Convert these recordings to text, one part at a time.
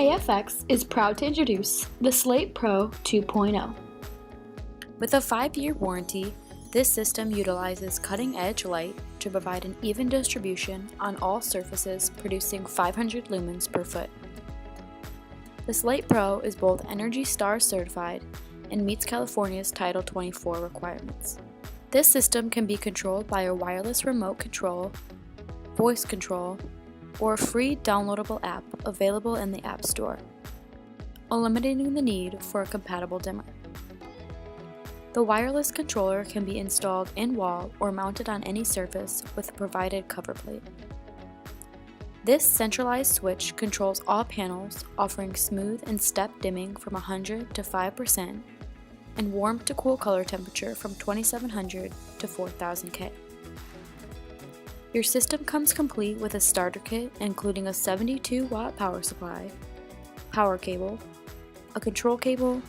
AFX is proud to introduce the SLATE Pro 2.0. With a 5-year warranty, this system utilizes cutting-edge light to provide an even distribution on all surfaces, producing 500 lumens per foot. The SLATE Pro is both ENERGY STAR certified and meets California's Title 24 requirements. This system can be controlled by a wireless remote control, voice control, or a free downloadable app available in the App Store, eliminating the need for a compatible dimmer. The wireless controller can be installed in-wall or mounted on any surface with a provided cover plate. This centralized switch controls all panels, offering smooth and step dimming from 100 to 5% and warm to cool color temperature from 2700 to 4000 K. Your system comes complete with a starter kit including a 72-watt power supply, power cable, a control cable,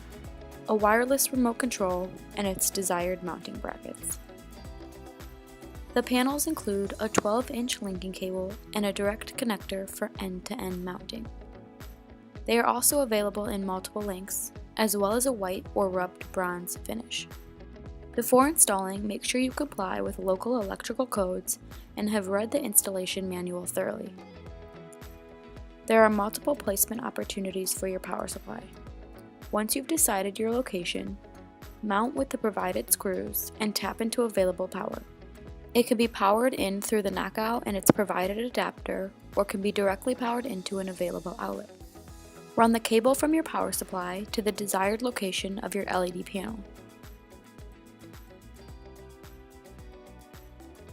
a wireless remote control, and its desired mounting brackets. The panels include a 12-inch linking cable and a direct connector for end-to-end mounting. They are also available in multiple lengths, as well as a white or rubbed bronze finish. Before installing, make sure you comply with local electrical codes and have read the installation manual thoroughly. There are multiple placement opportunities for your power supply. Once you've decided your location, mount with the provided screws and tap into available power. It can be powered in through the knockout and its provided adapter, or can be directly powered into an available outlet. Run the cable from your power supply to the desired location of your LED panel.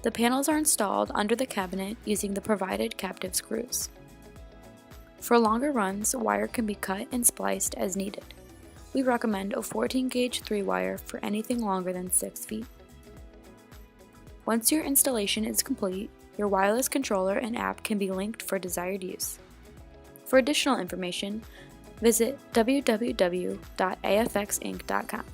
The panels are installed under the cabinet using the provided captive screws. For longer runs, wire can be cut and spliced as needed. We recommend a 14-gauge 3-wire for anything longer than 6 feet. Once your installation is complete, your wireless controller and app can be linked for desired use. For additional information, visit www.afxinc.com.